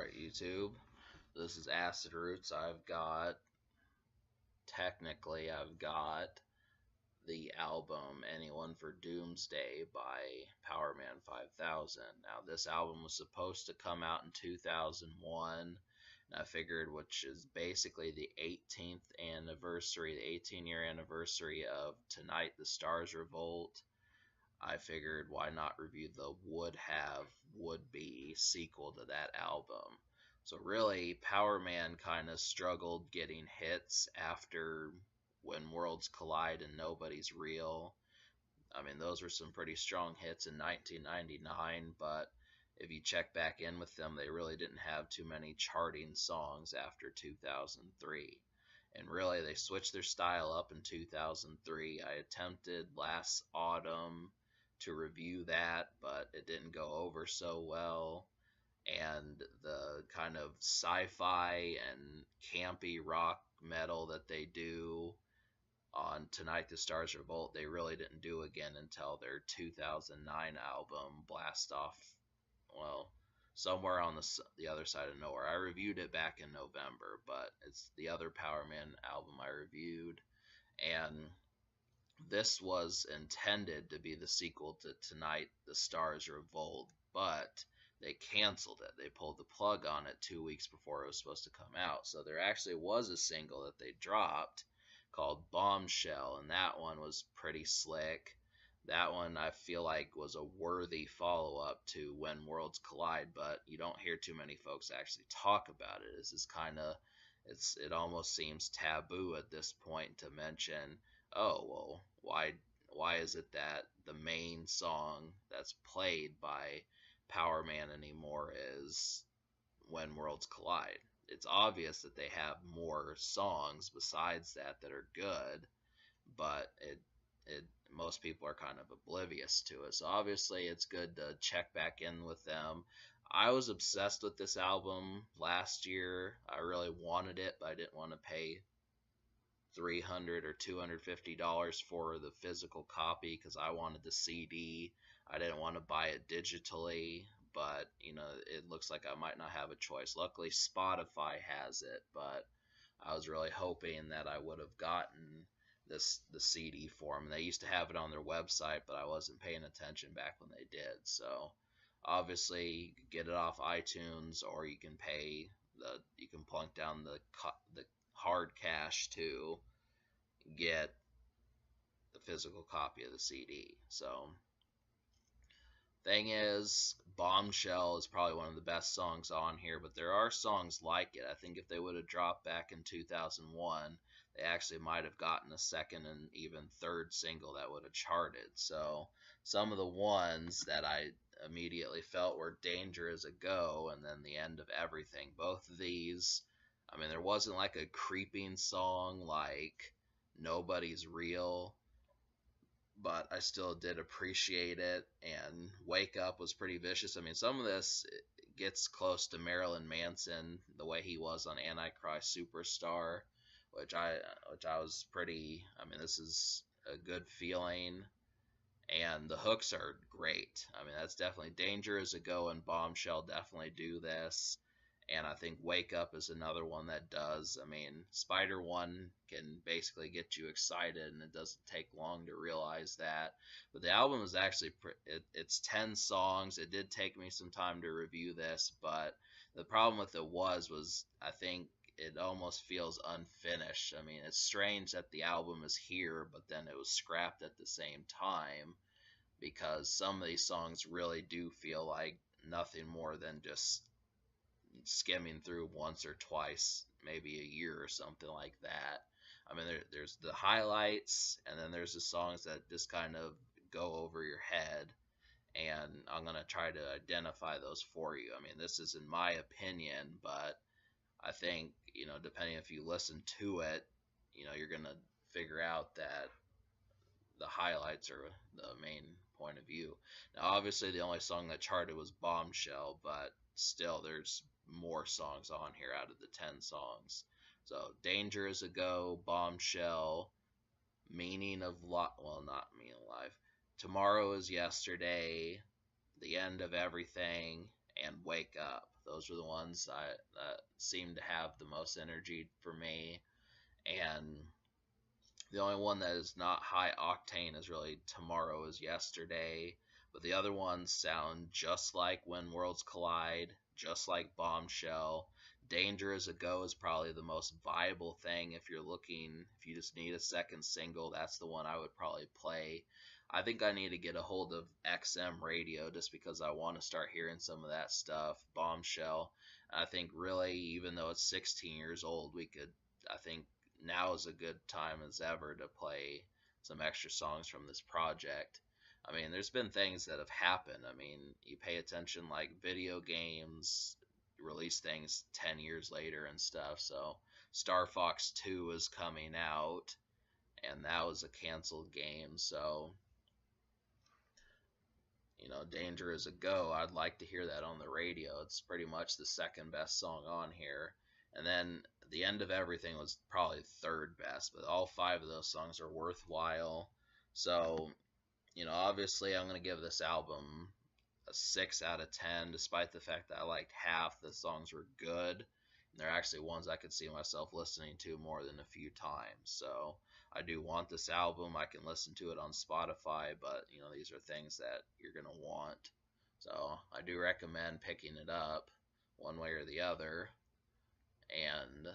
Alright, YouTube. This is Acid Roots. I've got the album Anyone for Doomsday by Powerman 5000. Now, this album was supposed to come out in 2001, and I figured, which is basically the 18-year anniversary of Tonight the Stars Revolt. I figured why not review the would-be sequel to that album. So really, Powerman kind of struggled getting hits after When Worlds Collide and Nobody's Real. I mean, those were some pretty strong hits in 1999, but if you check back in with them, they really didn't have too many charting songs after 2003. And really, they switched their style up in 2003. I attempted last autumn to review that, but it didn't go over so well. And the kind of sci-fi and campy rock metal that they do on Tonight the Stars Revolt, they really didn't do again until their 2009 album, Blast Off, well, somewhere on the other side of nowhere. I reviewed it back in November, but it's the other Powerman album I reviewed. And this was intended to be the sequel to Tonight the Stars Revolt, but they canceled it. They pulled the plug on it 2 weeks before it was supposed to come out. So there actually was a single that they dropped called Bombshell, and that one was pretty slick. That one I feel like was a worthy follow-up to When Worlds Collide, but you don't hear too many folks actually talk about it. This is kind of, it almost seems taboo at this point to mention, oh, well, why is it that the main song that's played by Powerman anymore is When Worlds Collide? It's obvious that they have more songs besides that are good, but it most people are kind of oblivious to it. So obviously it's good to check back in with them. I was obsessed with this album last year. I really wanted it, but I didn't want to pay $300 or $250 for the physical copy because I wanted the CD. I didn't want to buy it digitally, but it looks like I might not have a choice. Luckily, Spotify has it, but I was really hoping that I would have gotten the CD for them. They used to have it on their website, but I wasn't paying attention back when they did. So obviously, you can get it off iTunes, or you can plunk down the hard cash to get the physical copy of the CD. So thing is, Bombshell is probably one of the best songs on here, but there are songs like it. I think if they would have dropped back in 2001, they actually might have gotten a second and even third single that would have charted. So some of the ones that I immediately felt were Danger Is a Go and then The End of Everything. Both of these, I mean, there wasn't like a creeping song like Nobody's Real, but I still did appreciate it. And Wake Up was pretty vicious. I mean, some of this gets close to Marilyn Manson, the way he was on Antichrist Superstar, which I was pretty, I mean, this is a good feeling. And the hooks are great. I mean, that's definitely Danger Is a Go and Bombshell definitely do this. And I think Wake Up is another one that does. I mean, Spider One can basically get you excited, and it doesn't take long to realize that. But the album is actually, it's 10 songs. It did take me some time to review this, but the problem with it was I think it almost feels unfinished. I mean, it's strange that the album is here, but then it was scrapped at the same time, because some of these songs really do feel like nothing more than just skimming through once or twice, maybe a year or something like that. I mean, there's the highlights, and then there's the songs that just kind of go over your head, and I'm going to try to identify those for you. I mean, this is in my opinion, but I think, depending if you listen to it, you're going to figure out that the highlights are the main point of view. Now, obviously, the only song that charted was Bombshell, but still, there's more songs on here out of the 10 songs. So, Danger Is a Go, Bombshell, Meaning of Life, well, not Meaning of Life, Tomorrow Is Yesterday, The End of Everything, and Wake Up. Those are the ones that seem to have the most energy for me. And the only one that is not high octane is really Tomorrow is Yesterday. But the other ones sound just like When Worlds Collide, just like Bombshell. Danger as a Go is probably the most viable thing if you're looking, if you just need a second single, that's the one I would probably play. I think I need to get a hold of XM radio just because I want to start hearing some of that stuff. Bombshell. I think really, even though it's 16 years old, I think now is a good time as ever to play some extra songs from this project. I mean, there's been things that have happened. I mean, you pay attention, like video games release things 10 years later and stuff. So, Star Fox 2 is coming out, and that was a canceled game. So, Danger is a Go. I'd like to hear that on the radio. It's pretty much the second best song on here. And then The End of Everything was probably third best, but all five of those songs are worthwhile. So, obviously I'm going to give this album a 6 out of 10, despite the fact that I liked half the songs were good. And they're actually ones I could see myself listening to more than a few times. So I do want this album. I can listen to it on Spotify, but these are things that you're gonna want. So I do recommend picking it up one way or the other. And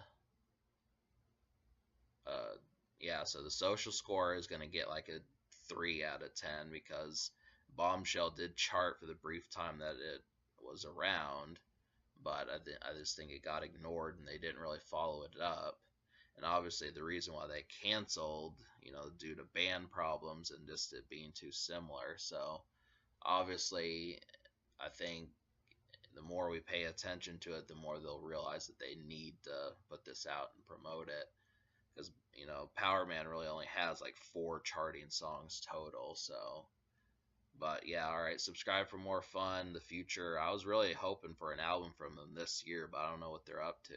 yeah, so the social score is gonna get like a 3 out of 10 because Bombshell did chart for the brief time that it was around, but I just think it got ignored and they didn't really follow it up. And obviously, the reason why they canceled, due to band problems and just it being too similar. So, obviously, I think the more we pay attention to it, the more they'll realize that they need to put this out and promote it. Because, Powerman really only has like 4 charting songs total. So, but yeah, alright, subscribe for more fun in the future. I was really hoping for an album from them this year, but I don't know what they're up to.